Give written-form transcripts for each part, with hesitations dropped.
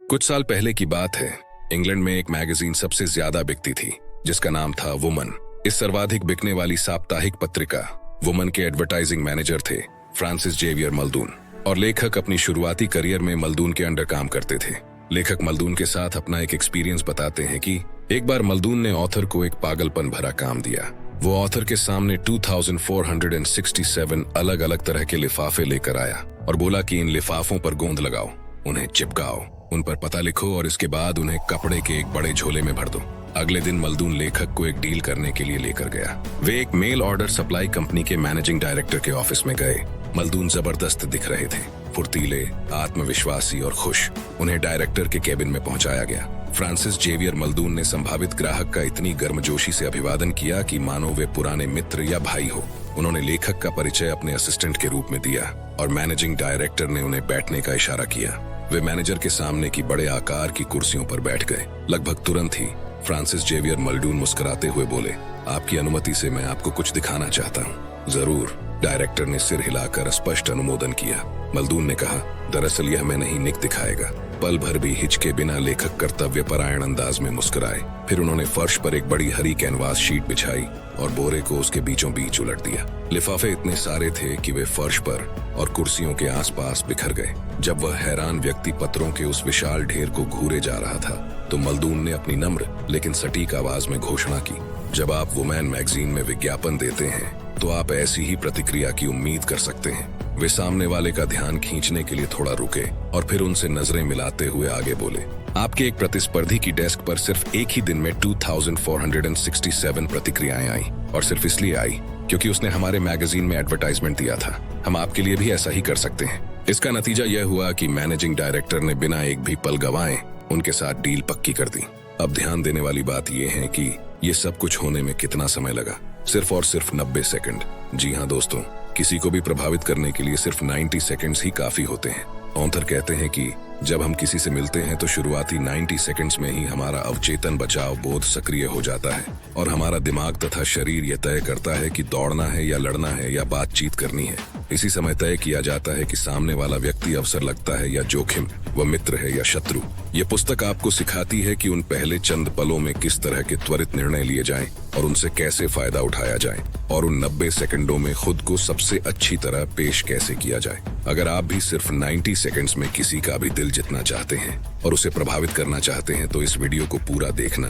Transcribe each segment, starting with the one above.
कुछ साल पहले की बात है। इंग्लैंड में एक मैगजीन सबसे ज्यादा बिकती थी, जिसका नाम था वुमन। इस सर्वाधिक बिकने वाली साप्ताहिक पत्रिका वुमन के एडवर्टाइजिंग मैनेजर थे फ्रांसिस जेवियर मल्डून, और लेखक अपनी शुरुआती करियर में मल्डून के अंडर काम करते थे। लेखक मल्डून के साथ अपना एक एक्सपीरियंस बताते हैं कि एक बार मल्डून ने ऑथर को एक पागलपन भरा काम दिया। वो ऑथर के सामने 2467 अलग अलग तरह के लिफाफे लेकर आया और बोला कि इन लिफाफों पर गोंद लगाओ, उन्हें चिपकाओ, उन पर पता लिखो और इसके बाद उन्हें कपड़े के एक बड़े झोले में भर दो। अगले दिन मल्डून लेखक को एक डील करने के लिए लेकर गया। वे एक मेल ऑर्डर सप्लाई कंपनी के मैनेजिंग डायरेक्टर के ऑफिस में गए। मल्डून जबरदस्त दिख रहे थे, फुर्तीले, आत्मविश्वासी और खुश। उन्हें डायरेक्टर के केबिन में पहुंचाया गया। फ्रांसिस जेवियर मल्डून ने संभावित ग्राहक का इतनी गर्मजोशी से अभिवादन किया कि मानो वे पुराने मित्र या भाई हो। उन्होंने लेखक का परिचय अपने असिस्टेंट के रूप में दिया और मैनेजिंग डायरेक्टर ने उन्हें बैठने का इशारा किया। वे मैनेजर के सामने की बड़े आकार की कुर्सियों पर बैठ गए। लगभग तुरंत ही फ्रांसिस जेवियर मल्डून मुस्कुराते हुए बोले, आपकी अनुमति से मैं आपको कुछ दिखाना चाहता हूँ। जरूर, डायरेक्टर ने सिर हिलाकर स्पष्ट अनुमोदन किया। मल्डून ने कहा, दरअसल यह मैं नहीं, निक दिखाएगा। पल भर भी हिचके बिना लेखक कर्तव्य परायण अंदाज में मुस्कुराए। फिर उन्होंने फर्श पर एक बड़ी हरी कैनवास शीट बिछाई और बोरे को उसके बीचों बीच उलट दिया। लिफाफे इतने सारे थे कि वे फर्श पर और कुर्सियों के आसपास बिखर गए। जब वह हैरान व्यक्ति पत्रों के उस विशाल ढेर को घूरे जा रहा था, तो मल्डून ने अपनी नम्र लेकिन सटीक आवाज में घोषणा की, जब आप वुमेन मैगजीन में विज्ञापन देते हैं तो आप ऐसी ही प्रतिक्रिया की उम्मीद कर सकते हैं। वे सामने वाले का ध्यान खींचने के लिए थोड़ा रुके और फिर उनसे नजरें मिलाते हुए आगे बोले, आपके एक प्रतिस्पर्धी की डेस्क पर सिर्फ एक ही दिन में 2467 प्रतिक्रियाएं आई, और सिर्फ इसलिए आई क्योंकि उसने हमारे मैगजीन में एडवर्टाइजमेंट दिया था। हम आपके लिए भी ऐसा ही कर सकते हैं। इसका नतीजा यह हुआ कि मैनेजिंग डायरेक्टर ने बिना एक भी पल गंवाए उनके साथ डील पक्की कर दी। अब ध्यान देने वाली बात यह है कि ये सब कुछ होने में कितना समय लगा, सिर्फ और सिर्फ 90 सेकंड। जी हाँ दोस्तों, किसी को भी प्रभावित करने के लिए सिर्फ 90 सेकंड्स ही काफी होते हैं। ऑथर कहते हैं कि जब हम किसी से मिलते हैं तो शुरुआती 90 सेकंड्स में ही हमारा अवचेतन बचाव बोध सक्रिय हो जाता है और हमारा दिमाग तथा शरीर यह तय करता है कि दौड़ना है या लड़ना है या बातचीत करनी है। इसी समय तय किया जाता है कि सामने वाला व्यक्ति अवसर लगता है या जोखिम, वह मित्र है या शत्रु। ये पुस्तक आपको सिखाती है कि उन पहले चंद पलों में किस तरह के त्वरित निर्णय लिए जाएं और उनसे कैसे फायदा उठाया जाए, और उन 90 सेकंडों में खुद को सबसे अच्छी तरह पेश कैसे किया जाए। अगर आप भी सिर्फ 90 सेकंड्स में किसी का भी दिल जीतना चाहते हैं और उसे प्रभावित करना चाहते हैं तो इस वीडियो को पूरा देखना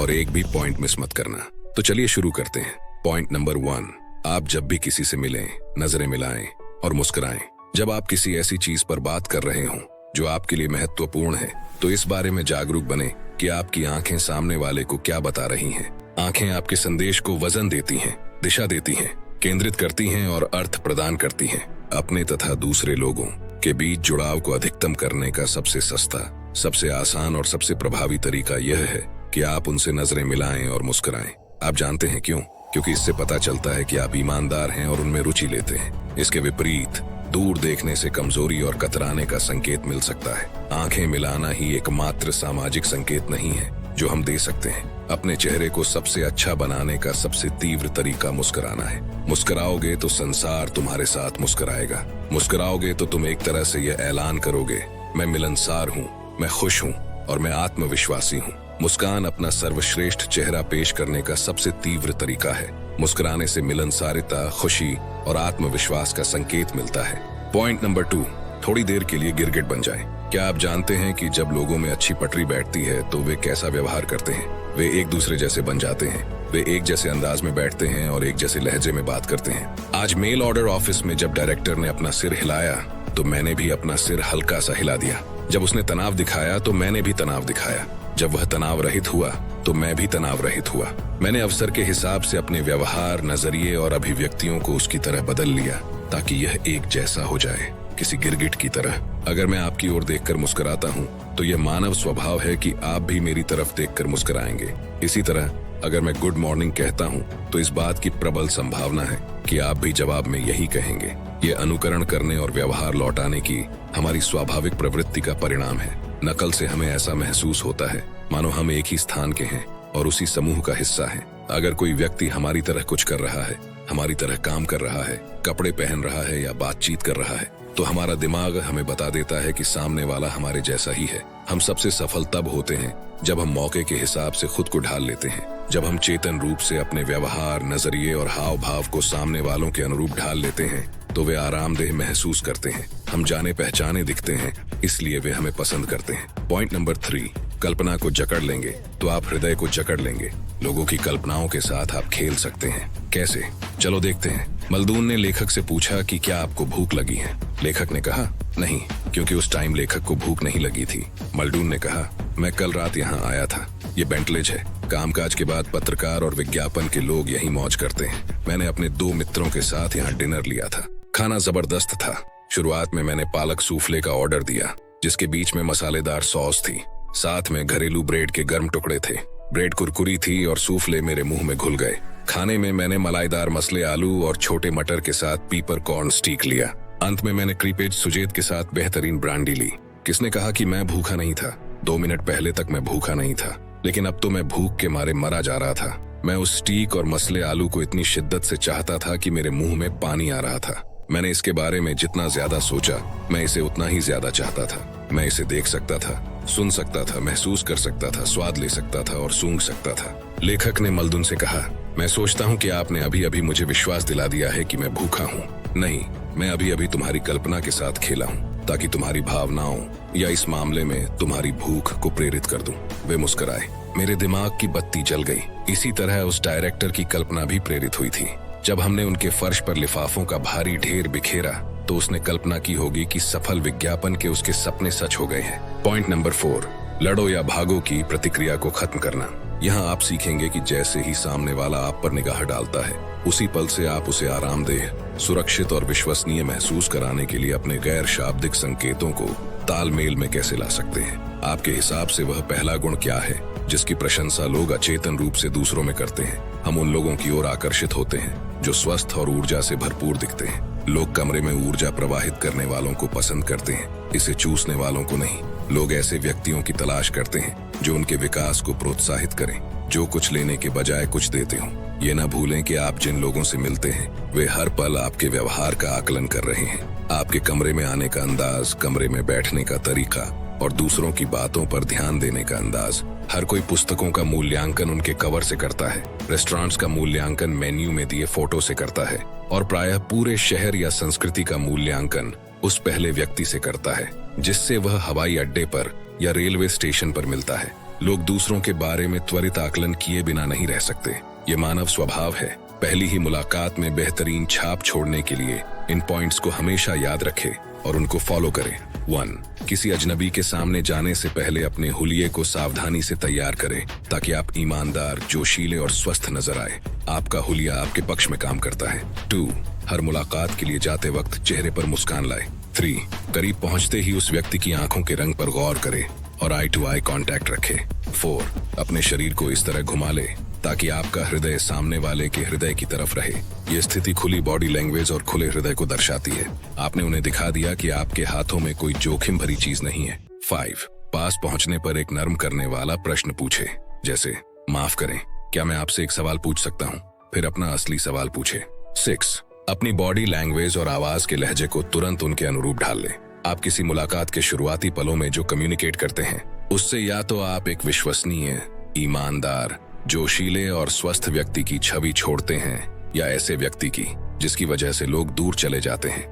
और एक भी पॉइंट मिस मत करना। तो चलिए शुरू करते हैं। पॉइंट नंबर 1, आप जब भी किसी से मिलें, नजरें मिलाएं और मुस्कुराएं। जब आप किसी ऐसी चीज पर बात कर रहे हों जो आपके लिए महत्वपूर्ण है, तो इस बारे में जागरूक बने कि आपकी आंखें सामने वाले को क्या बता रही हैं। आंखें आपके संदेश को वजन देती हैं, दिशा देती हैं, केंद्रित करती हैं और अर्थ प्रदान करती हैं। अपने तथा दूसरे लोगों के बीच जुड़ाव को अधिकतम करने का सबसे सस्ता, सबसे आसान और सबसे प्रभावी तरीका यह है कि आप उनसे नजरें मिलाएं और मुस्कुराएं। आप जानते हैं क्यों? क्योंकि इससे पता चलता है कि आप ईमानदार हैं और उनमें रुचि लेते हैं। इसके विपरीत दूर देखने से कमजोरी और कतराने का संकेत मिल सकता है। आंखें मिलाना ही एकमात्र सामाजिक संकेत नहीं है जो हम दे सकते हैं। अपने चेहरे को सबसे अच्छा बनाने का सबसे तीव्र तरीका मुस्कुराना है। मुस्कुराओगे तो संसार तुम्हारे साथ मुस्कुराएगा। मुस्कुराओगे तो तुम एक तरह से यह ऐलान करोगे, मैं मिलनसार हूँ, मैं खुश हूँ और मैं आत्मविश्वासी हूँ। मुस्कान अपना सर्वश्रेष्ठ चेहरा पेश करने का सबसे तीव्र तरीका है। मुस्कुराने से मिलनसारिता, खुशी और आत्मविश्वास का संकेत मिलता है। पॉइंट नंबर 2, थोड़ी देर के लिए गिरगिट बन जाएं। क्या आप जानते हैं कि जब लोगों में अच्छी पटरी बैठती है तो वे कैसा व्यवहार करते हैं? वे एक दूसरे जैसे बन जाते हैं। वे एक जैसे अंदाज में बैठते हैं और एक जैसे लहजे में बात करते हैं। आज मेल ऑर्डर ऑफिस में जब डायरेक्टर ने अपना सिर हिलाया तो मैंने भी अपना सिर हल्का सा हिला दिया। जब उसने तनाव दिखाया तो मैंने भी तनाव दिखाया। जब वह तनाव रहित हुआ तो मैं भी तनाव रहित हुआ। मैंने अवसर के हिसाब से अपने व्यवहार, नजरिए और अभिव्यक्तियों को उसकी तरह बदल लिया ताकि यह एक जैसा हो जाए, किसी गिरगिट की तरह। अगर मैं आपकी ओर देखकर मुस्कुराता हूँ तो यह मानव स्वभाव है कि आप भी मेरी तरफ देखकर मुस्कुराएंगे। इसी तरह अगर मैं गुड मॉर्निंग कहता हूँ तो इस बात की प्रबल संभावना है कि आप भी जवाब में यही कहेंगे। ये अनुकरण करने और व्यवहार लौटाने की हमारी स्वाभाविक प्रवृत्ति का परिणाम है। नकल से हमें ऐसा महसूस होता है मानो हम एक ही स्थान के हैं और उसी समूह का हिस्सा हैं। अगर कोई व्यक्ति हमारी तरह कुछ कर रहा है, हमारी तरह काम कर रहा है, कपड़े पहन रहा है या बातचीत कर रहा है, तो हमारा दिमाग हमें बता देता है कि सामने वाला हमारे जैसा ही है। हम सबसे सफल तब होते हैं जब हम मौके के हिसाब से खुद को ढाल लेते हैं, जब हम चेतन रूप से अपने व्यवहार, नजरिए और हाव भाव को सामने वालों के अनुरूप ढाल लेते हैं तो वे आरामदेह महसूस करते हैं। हम जाने पहचाने दिखते हैं, इसलिए वे हमें पसंद करते हैं। पॉइंट नंबर 3, कल्पना को जकड़ लेंगे तो आप हृदय को जकड़ लेंगे। लोगों की कल्पनाओं के साथ आप खेल सकते हैं। कैसे? चलो देखते हैं। मल्दून ने लेखक से पूछा कि क्या आपको भूख लगी है? लेखक ने कहा नहीं, क्योंकि उस टाइम लेखक को भूख नहीं लगी थी। मल्दून ने कहा मैं कल रात यहाँ आया था, ये बेंटलेज है। कामकाज के बाद पत्रकार और विज्ञापन के लोग यही मौज करते हैं। मैंने अपने 2 मित्रों के साथ यहाँ डिनर लिया था। खाना जबरदस्त था। शुरुआत में मैंने पालक सूफले का ऑर्डर दिया, जिसके बीच में मसालेदार सॉस थी। साथ में घरेलू ब्रेड के गर्म टुकड़े थे। ब्रेड कुरकुरी थी और सूफले मेरे मुंह में घुल गए। खाने में मैंने मलाईदार मसले आलू और छोटे मटर के साथ पीपर कॉर्न स्टीक लिया। अंत में मैंने क्रीपेज सुजेत के साथ बेहतरीन ब्रांडी ली। किसने कहा कि मैं भूखा नहीं था? 2 मिनट पहले तक मैं भूखा नहीं था, लेकिन अब तो मैं भूख के मारे मरा जा रहा था। मैं उस स्टीक और मसले आलू को इतनी शिद्दत से चाहता था कि मेरे मुंह में पानी आ रहा था। मैंने इसके बारे में जितना ज्यादा सोचा, मैं इसे उतना ही ज्यादा चाहता था। मैं इसे देख सकता था, सुन सकता था, महसूस कर सकता था, स्वाद ले सकता था और सूंघ सकता था। लेखक ने मल्दून से कहा मैं सोचता हूँ कि आपने अभी अभी मुझे विश्वास दिला दिया है कि मैं भूखा हूँ। नहीं, मैं अभी अभी तुम्हारी कल्पना के साथ खेला हूँ ताकि तुम्हारी भावनाओं या इस मामले में तुम्हारी भूख को प्रेरित कर दूं। वे मुस्कुराए। मेरे दिमाग की बत्ती जल गई। इसी तरह उस डायरेक्टर की कल्पना भी प्रेरित हुई थी। जब हमने उनके फर्श पर लिफाफों का भारी ढेर बिखेरा तो उसने कल्पना की होगी कि सफल विज्ञापन के उसके सपने सच हो गए हैं। पॉइंट नंबर 4, लड़ो या भागो की प्रतिक्रिया को खत्म करना। यहाँ आप सीखेंगे कि जैसे ही सामने वाला आप पर निगाह डालता है, उसी पल से आप उसे आरामदेह, सुरक्षित और विश्वसनीय महसूस कराने के लिए अपने गैर शाब्दिक संकेतों को तालमेल में कैसे ला सकते हैं। आपके हिसाब से वह पहला गुण क्या है जिसकी प्रशंसा लोग अचेतन रूप से दूसरों में करते हैं? हम उन लोगों की ओर आकर्षित होते हैं जो स्वस्थ और ऊर्जा से भरपूर दिखते हैं। लोग कमरे में ऊर्जा प्रवाहित करने वालों को पसंद करते हैं, इसे चूसने वालों को नहीं। लोग ऐसे व्यक्तियों की तलाश करते हैं जो उनके विकास को प्रोत्साहित करें, जो कुछ लेने के बजाय कुछ देते हों। ये न भूलें कि आप जिन लोगों से मिलते हैं वे हर पल आपके व्यवहार का आकलन कर रहे हैं। आपके कमरे में आने का अंदाज, कमरे में बैठने का तरीका और दूसरों की बातों पर ध्यान देने का अंदाज। हर कोई पुस्तकों का मूल्यांकन उनके कवर से करता है, रेस्टोरेंट्स का मूल्यांकन मेन्यू में दिए फोटो से करता है और प्रायः पूरे शहर या संस्कृति का मूल्यांकन उस पहले व्यक्ति से करता है जिससे वह हवाई अड्डे पर या रेलवे स्टेशन पर मिलता है। लोग दूसरों के बारे में त्वरित आकलन किए बिना नहीं रह सकते। ये मानव स्वभाव है। पहली ही मुलाकात में बेहतरीन छाप छोड़ने के लिए इन पॉइंट्स को हमेशा याद रखें और उनको फॉलो करें। 1, किसी अजनबी के सामने जाने से पहले अपने हुलिये को सावधानी से तैयार करें ताकि आप ईमानदार, जोशीले और स्वस्थ नजर आए। आपका हुलिया आपके पक्ष में काम करता है। 2, हर मुलाकात के लिए जाते वक्त चेहरे पर मुस्कान लाए। 3, करीब पहुंचते ही उस व्यक्ति की आंखों के रंग पर गौर करें और आई टू आई कांटेक्ट रखें। 4, अपने शरीर को इस तरह घुमा ले ताकि आपका हृदय सामने वाले के हृदय की तरफ रहे। ये स्थिति खुली बॉडी लैंग्वेज और खुले हृदय को दर्शाती है। आपने उन्हें दिखा दिया कि आपके हाथों में कोई जोखिम भरी चीज नहीं है। 5, पास पहुंचने पर एक नर्म करने वाला प्रश्न पूछे, जैसे माफ करें, क्या मैं आपसे एक सवाल पूछ सकता हूँ? फिर अपना असली सवाल पूछे। 6, अपनी बॉडी लैंग्वेज और आवाज के लहजे को तुरंत उनके अनुरूप ढाल लें। आप किसी मुलाकात के शुरुआती पलों में जो कम्युनिकेट करते हैं उससे या तो आप एक विश्वसनीय, ईमानदार, जोशीले और स्वस्थ व्यक्ति की छवि छोड़ते हैं या ऐसे व्यक्ति की जिसकी वजह से लोग दूर चले जाते हैं।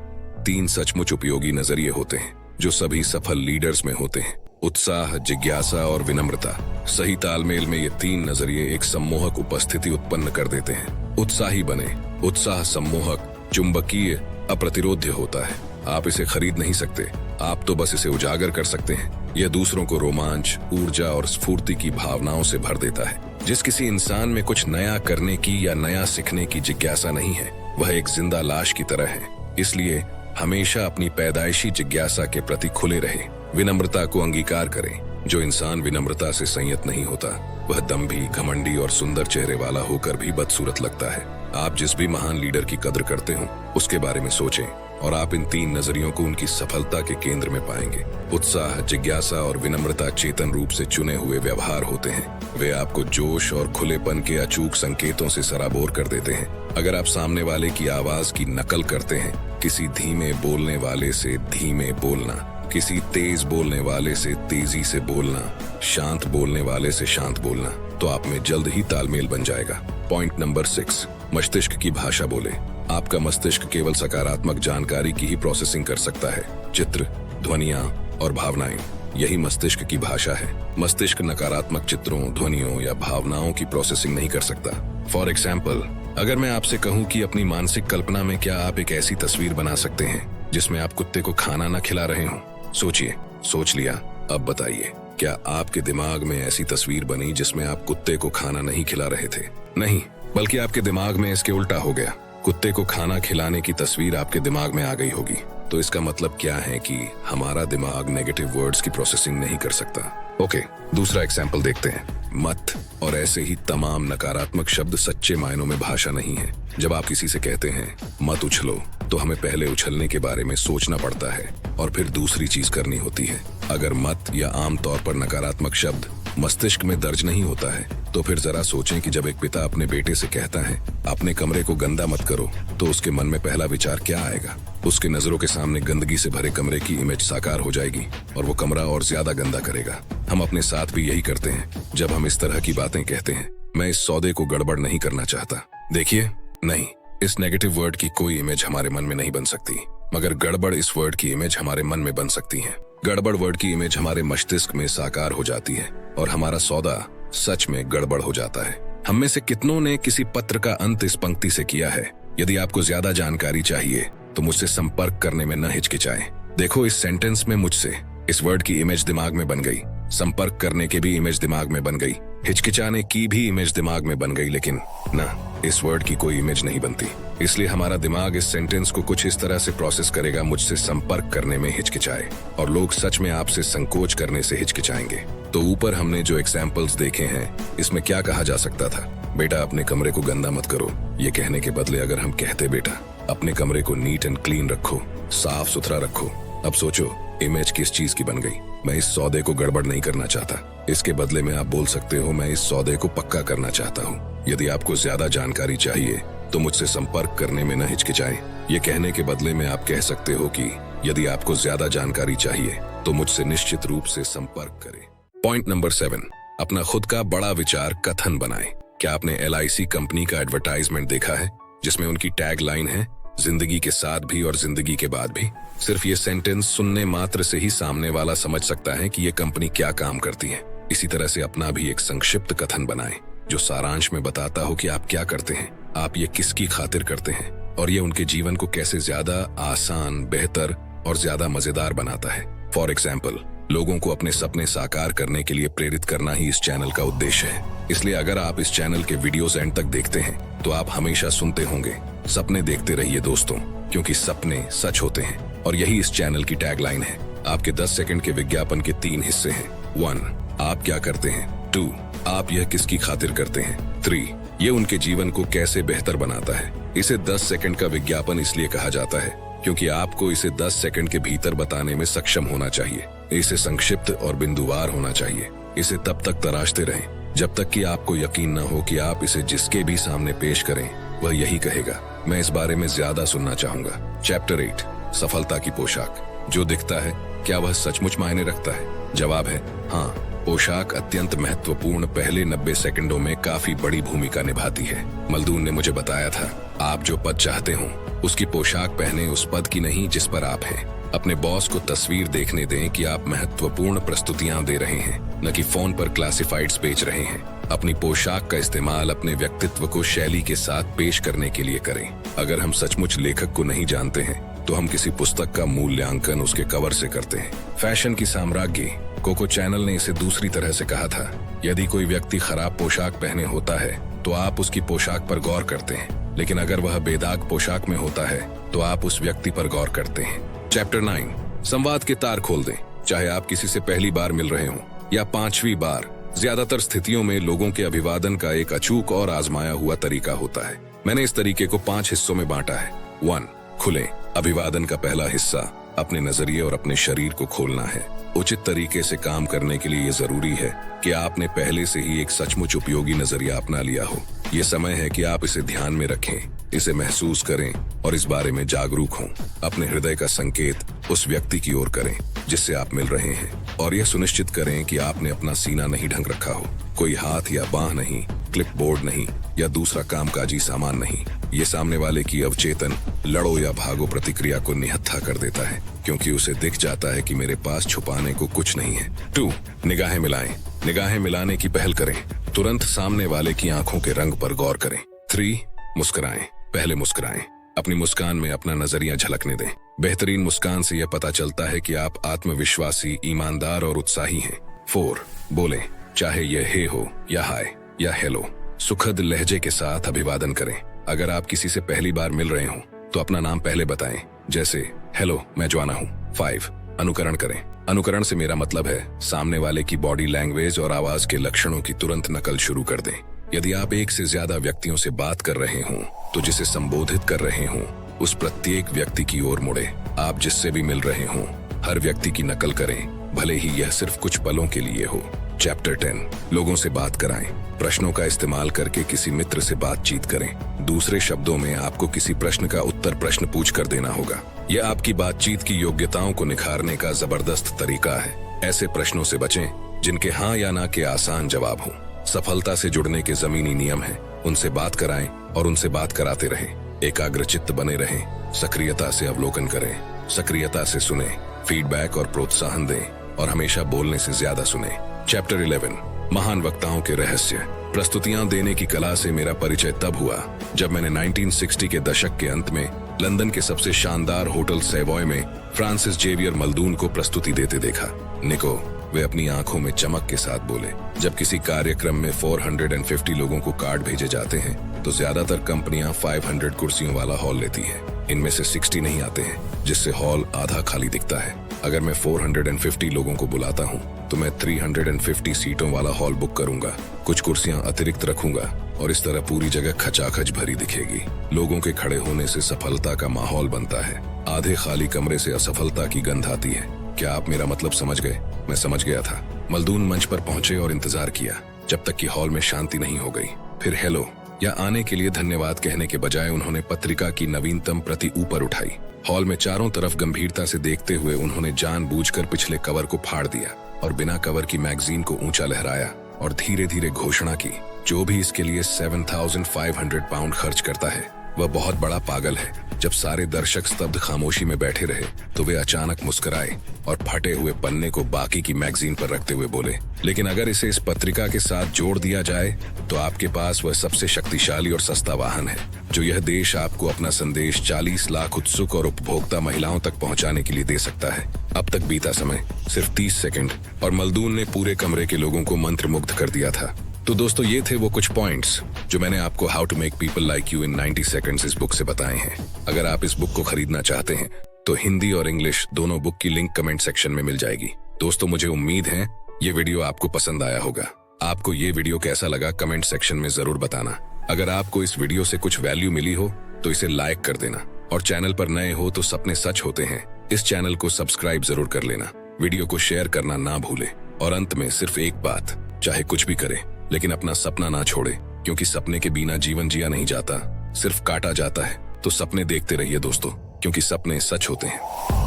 3 सचमुच उपयोगी नजरिए होते हैं जो सभी सफल लीडर्स में होते हैं: उत्साह, जिज्ञासा और विनम्रता। सही तालमेल में ये 3 नजरिए एक सम्मोहक उपस्थिति उत्पन्न कर देते हैं। उत्साही बने। उत्साह सम्मोहक, चुंबकीय, अप्रतिरोध्य होता है। आप इसे खरीद नहीं सकते, आप तो बस इसे उजागर कर सकते हैं। यह दूसरों को रोमांच, ऊर्जा और स्फूर्ति की भावनाओं से भर देता है। जिस किसी इंसान में कुछ नया करने की या नया सीखने की जिज्ञासा नहीं है, वह एक जिंदा लाश की तरह है। इसलिए हमेशा अपनी पैदाइशी जिज्ञासा के प्रति खुले रहे। विनम्रता को अंगीकार करें। जो इंसान विनम्रता से संयत नहीं होता, वह दम्भी, घमंडी और सुंदर चेहरे वाला होकर भी बदसूरत लगता है। आप जिस भी महान लीडर की कदर करते हो उसके बारे में सोचें और आप इन 3 नजरियों को उनकी सफलता के केंद्र में पाएंगे। उत्साह, जिज्ञासा और विनम्रता चेतन रूप से चुने हुए व्यवहार होते हैं। वे आपको जोश और खुलेपन के अचूक संकेतों से सराबोर कर देते हैं। अगर आप सामने वाले की आवाज की नकल करते हैं, किसी धीमे बोलने वाले से धीमे बोलना, किसी तेज बोलने वाले से तेजी से बोलना, शांत बोलने वाले से शांत बोलना, तो आप में जल्द ही तालमेल बन जाएगा। पॉइंट नंबर 6, मस्तिष्क की भाषा बोले। आपका मस्तिष्क केवल सकारात्मक जानकारी की ही प्रोसेसिंग कर सकता है। चित्र, ध्वनियां और भावनाएं, यही मस्तिष्क की भाषा है। मस्तिष्क नकारात्मक चित्रों, ध्वनियों या भावनाओं की प्रोसेसिंग नहीं कर सकता। फॉर एग्जाम्पल, अगर मैं आपसे कहूं कि अपनी मानसिक कल्पना में क्या आप एक ऐसी तस्वीर बना सकते हैं जिसमें आप कुत्ते को खाना न खिला रहे हो? सोचिए। सोच लिया? अब बताइए, क्या आपके दिमाग में ऐसी तस्वीर बनी जिसमें आप कुत्ते को खाना नहीं खिला रहे थे? नहीं, बल्कि आपके दिमाग में इसके उल्टा हो गया। कुत्ते को खाना खिलाने की तस्वीर आपके दिमाग में आ गई होगी। तो इसका मतलब क्या है कि हमारा दिमाग नेगेटिव वर्ड्स की प्रोसेसिंग नहीं कर सकता। ओके, दूसरा एग्जाम्पल देखते हैं। मत और ऐसे ही तमाम नकारात्मक शब्द सच्चे मायनों में भाषा नहीं है। जब आप किसी से कहते हैं मत उछलो, तो हमें पहले उछलने के बारे में सोचना पड़ता है और फिर दूसरी चीज करनी होती है। अगर मत या आमतौर पर नकारात्मक शब्द मस्तिष्क में दर्ज नहीं होता है, तो फिर जरा सोचें कि जब एक पिता अपने बेटे से कहता है अपने कमरे को गंदा मत करो, तो उसके मन में पहला विचार क्या आएगा? उसके नजरों के सामने गंदगी से भरे कमरे की इमेज साकार हो जाएगी और वो कमरा और ज्यादा गंदा करेगा। हम अपने साथ भी यही करते हैं जब हम इस तरह की बातें कहते हैं। मैं इस सौदे को गड़बड़ नहीं करना चाहता। देखिए, नहीं, इस नेगेटिव वर्ड की कोई इमेज हमारे मन में नहीं बन सकती, मगर गड़बड़ इस वर्ड की इमेज हमारे मन में बन सकती है। गड़बड़ वर्ड की इमेज हमारे मस्तिष्क में साकार हो जाती है और हमारा सौदा सच में गड़बड़ हो जाता है। हम में से कितनों ने किसी पत्र का अंत इस पंक्ति से किया है? यदि आपको ज्यादा जानकारी चाहिए तो मुझसे संपर्क करने में न हिचकिचाएं। देखो, इस सेंटेंस में मुझसे इस वर्ड की इमेज दिमाग में बन गई, संपर्क करने की भी इमेज दिमाग में बन गई, हिचकिचाने की भी इमेज दिमाग में बन गई, लेकिन ना, इस वर्ड की कोई इमेज नहीं बनती। इसलिए हमारा दिमाग इस सेंटेंस को कुछ इस तरह से प्रोसेस करेगा, मुझसे संपर्क करने में हिचकिचाए, और लोग सच में आपसे संकोच करने से हिचकिचाएंगे। तो ऊपर हमने जो एग्जाम्पल्स देखे हैं, इसमें क्या कहा जा सकता था? बेटा, अपने कमरे को गंदा मत करो। ये कहने के बदले अगर हम कहते, बेटा, अपने कमरे को नीट एंड क्लीन रखो, साफ सुथरा रखो। अब सोचो, इमेज किस चीज की बन गई? मैं इस सौदे को गड़बड़ नहीं करना चाहता। इसके बदले में आप बोल सकते हो, मैं इस सौदे को पक्का करना चाहता हूँ। यदि आपको ज्यादा जानकारी चाहिए तो मुझसे संपर्क करने में न हिचकिचाएं। ये कहने के बदले में आप कह सकते हो कि यदि आपको ज्यादा जानकारी चाहिए तो मुझसे निश्चित रूप से संपर्क करें। पॉइंट नंबर 7, अपना खुद का बड़ा विचार कथन बनाएं। क्या आपने LIC कंपनी का एडवर्टाइजमेंट देखा है जिसमें उनकी टैग लाइन है, जिंदगी के साथ भी और जिंदगी के बाद भी? सिर्फ ये सेंटेंस सुनने मात्र से ही सामने वाला समझ सकता है कि ये कंपनी क्या काम करती है। इसी तरह से अपना भी एक संक्षिप्त कथन बनाएं जो सारांश में बताता हो कि आप क्या करते हैं, आप ये किसकी खातिर करते हैं और ये उनके जीवन को कैसे ज्यादा आसान, बेहतर और ज्यादा मजेदार बनाता है। फॉर एग्जाम्पल, लोगों को अपने सपने साकार करने के लिए प्रेरित करना ही इस चैनल का उद्देश्य है। इसलिए अगर आप इस चैनल के वीडियोस एंड तक देखते हैं तो आप हमेशा सुनते होंगे, सपने देखते रहिए दोस्तों, क्योंकि सपने सच होते हैं। और यही इस चैनल की टैगलाइन है। आपके 10 सेकंड के विज्ञापन के 3 हिस्से हैं। 1, आप क्या करते हैं। 2, आप यह किसकी खातिर करते हैं। 3, ये उनके जीवन को कैसे बेहतर बनाता है। इसे 10 सेकंड का विज्ञापन इसलिए कहा जाता है क्योंकि आपको इसे 10 सेकंड के भीतर बताने में सक्षम होना चाहिए। इसे संक्षिप्त और बिंदुवार होना चाहिए। इसे तब तक तराशते रहें जब तक कि आपको यकीन न हो कि आप इसे जिसके भी सामने पेश करें वह यही कहेगा, मैं इस बारे में ज्यादा सुनना चाहूंगा। चैप्टर 8, सफलता की पोशाक। जो दिखता है, क्या वह सचमुच मायने रखता है? जवाब है हाँ। पोशाक अत्यंत महत्वपूर्ण पहले 90 सेकंडों में काफी बड़ी भूमिका निभाती है। मल्दून ने मुझे बताया था, आप जो पद चाहते हो उसकी पोशाक पहने, उस पद की नहीं जिस पर आप हैं। अपने बॉस को तस्वीर देखने दें कि आप महत्वपूर्ण प्रस्तुतियां दे रहे हैं, न कि फोन पर क्लासिफाइड्स बेच रहे हैं। अपनी पोशाक का इस्तेमाल अपने व्यक्तित्व को शैली के साथ पेश करने के लिए करें। अगर हम सचमुच लेखक को नहीं जानते हैं तो हम किसी पुस्तक का मूल्यांकन उसके कवर से करते हैं। फैशन की साम्राज्ञी कोको चैनल ने इसे दूसरी तरह से कहा था, यदि कोई व्यक्ति खराब पोशाक पहने होता है तो आप उसकी पोशाक पर गौर करते हैं, लेकिन अगर वह बेदाग पोशाक में होता है तो आप उस व्यक्ति पर गौर करते हैं। चैप्टर 9, संवाद के तार खोल दें। चाहे आप किसी से पहली बार मिल रहे हों या 5वीं बार, ज्यादातर स्थितियों में लोगों के अभिवादन का एक अचूक और आजमाया हुआ तरीका होता है। मैंने इस तरीके को 5 हिस्सों में बांटा है। 1. खुलें। अभिवादन का पहला हिस्सा अपने नजरिए और अपने शरीर को खोलना है। उचित तरीके से काम करने के लिए ये जरूरी है कि आपने पहले से ही एक सचमुच उपयोगी नजरिया अपना लिया हो। ये समय है कि आप इसे ध्यान में रखें, इसे महसूस करें और इस बारे में जागरूक हों। अपने हृदय का संकेत उस व्यक्ति की ओर करें जिससे आप मिल रहे हैं और यह सुनिश्चित करें कि आपने अपना सीना नहीं ढक रखा हो। कोई हाथ या बांह नहीं, क्लिपबोर्ड नहीं या दूसरा कामकाजी सामान नहीं। ये सामने वाले की अवचेतन लड़ो या भागो प्रतिक्रिया को निहत्था कर देता है, क्योंकि उसे दिख जाता है कि मेरे पास छुपाने को कुछ नहीं है। 2. निगाहें मिलाएं। निगाहें मिलाने की पहल करें। तुरंत सामने वाले की आंखों के रंग पर गौर करें। 3. मुस्कुराएं। पहले मुस्कुराएं। अपनी मुस्कान में अपना नजरिया झलकने दें। बेहतरीन मुस्कान से यह पता चलता है कि आप आत्मविश्वासी, ईमानदार और उत्साही हैं। 4. बोलें, चाहे यह हे हो या हाय या हेलो। सुखद लहजे के साथ अभिवादन करें। अगर आप किसी से पहली बार मिल रहे हो तो अपना नाम पहले बताएं, जैसे हेलो, मैं ज्वाना हूँ। 5. अनुकरण करें। अनुकरण से मेरा मतलब है सामने वाले की बॉडी लैंग्वेज और आवाज के लक्षणों की तुरंत नकल शुरू कर दें। यदि आप एक से ज्यादा व्यक्तियों से बात कर रहे हों तो जिसे संबोधित कर रहे हों उस प्रत्येक व्यक्ति की ओर मुड़े। आप जिससे भी मिल रहे हों हर व्यक्ति की नकल करें, भले ही यह सिर्फ कुछ पलों के लिए हो। चैप्टर 10. लोगों से बात कराएं। प्रश्नों का इस्तेमाल करके किसी मित्र से बातचीत करें। दूसरे शब्दों में आपको किसी प्रश्न का उत्तर प्रश्न पूछ कर देना होगा। यह आपकी बातचीत की योग्यताओं को निखारने का जबरदस्त तरीका है। ऐसे प्रश्नों से बचें जिनके हाँ या ना के आसान जवाब हों। सफलता से जुड़ने के जमीनी नियम हैं। उनसे बात कराएं और उनसे बात कराते रहें। एकाग्रचित्त बने रहें। सक्रियता से अवलोकन करें। सक्रियता से सुनें। फीडबैक और प्रोत्साहन दें और हमेशा बोलने से ज्यादा सुनें। चैप्टर 11. महान वक्ताओं के रहस्य। प्रस्तुतियां देने की कला से मेरा परिचय तब हुआ जब मैंने 1960 के दशक के अंत में लंदन के सबसे शानदार होटल सेवॉय में फ्रांसिस जेवियर मल्दून को प्रस्तुति देते देखा। निको, वे अपनी आंखों में चमक के साथ बोले। जब किसी कार्यक्रम में 450 लोगों को कार्ड भेजे जाते हैं तो ज्यादातर कंपनियां 500 कुर्सियों वाला हॉल लेती हैं। इनमें से 60 नहीं आते हैं, जिससे हॉल आधा खाली दिखता है। अगर मैं 450 लोगों को बुलाता हूं तो मैं 350 सीटों वाला हॉल बुक करूंगा। कुछ कुर्सियां अतिरिक्त रखूंगा और इस तरह पूरी जगह खचाखच भरी दिखेगी। लोगों के खड़े होने से सफलता का माहौल बनता है। आधे खाली कमरे से असफलता की गंध आती है। क्या आप मेरा मतलब समझ गए? मैं समझ गया था। मल्दून मंच पर पहुंचे और इंतजार किया जब तक कि हॉल में शांति नहीं हो गई। फिर हेलो या आने के लिए धन्यवाद कहने के बजाय उन्होंने पत्रिका की नवीनतम प्रति ऊपर उठाई। हॉल में चारों तरफ गंभीरता से देखते हुए उन्होंने जानबूझकर पिछले कवर को फाड़ दिया और बिना कवर की मैगजीन को ऊंचा लहराया और धीरे धीरे घोषणा की, जो भी इसके लिए 7,500 पाउंड खर्च करता है वह बहुत बड़ा पागल है। जब सारे दर्शक स्तब्ध खामोशी में बैठे रहे तो वे अचानक मुस्कुराए और फटे हुए पन्ने को बाकी की मैगजीन पर रखते हुए बोले, लेकिन अगर इसे इस पत्रिका के साथ जोड़ दिया जाए तो आपके पास वह सबसे शक्तिशाली और सस्ता वाहन है जो यह देश आपको अपना संदेश 40 लाख उत्सुक और उपभोक्ता महिलाओं तक पहुंचाने के लिए दे सकता है। अब तक बीता समय सिर्फ 30 सेकंड और मल्दून ने पूरे कमरे के लोगों को मंत्रमुग्ध कर दिया था। तो दोस्तों, ये थे वो कुछ पॉइंट्स जो मैंने आपको how to make people like you in 90 seconds इस बुक से बताए हैं। अगर आप इस बुक को खरीदना चाहते हैं तो हिंदी और इंग्लिश दोनों बुक की लिंक कमेंट सेक्शन में मिल जाएगी। दोस्तों, मुझे उम्मीद है ये वीडियो आपको पसंद आया होगा। आपको ये वीडियो कैसा लगा कमेंट सेक्शन में जरूर बताना। अगर आपको इस वीडियो से कुछ वैल्यू मिली हो तो इसे लाइक कर देना और चैनल पर नए हो तो सपने सच होते हैं इस चैनल को सब्सक्राइब जरूर कर लेना। वीडियो को शेयर करना ना भूले और अंत में सिर्फ एक बात, चाहे कुछ भी करे लेकिन अपना सपना ना छोड़े, क्योंकि सपने के बिना जीवन जिया नहीं जाता, सिर्फ काटा जाता है। तो सपने देखते रहिए दोस्तों, क्योंकि सपने सच होते हैं।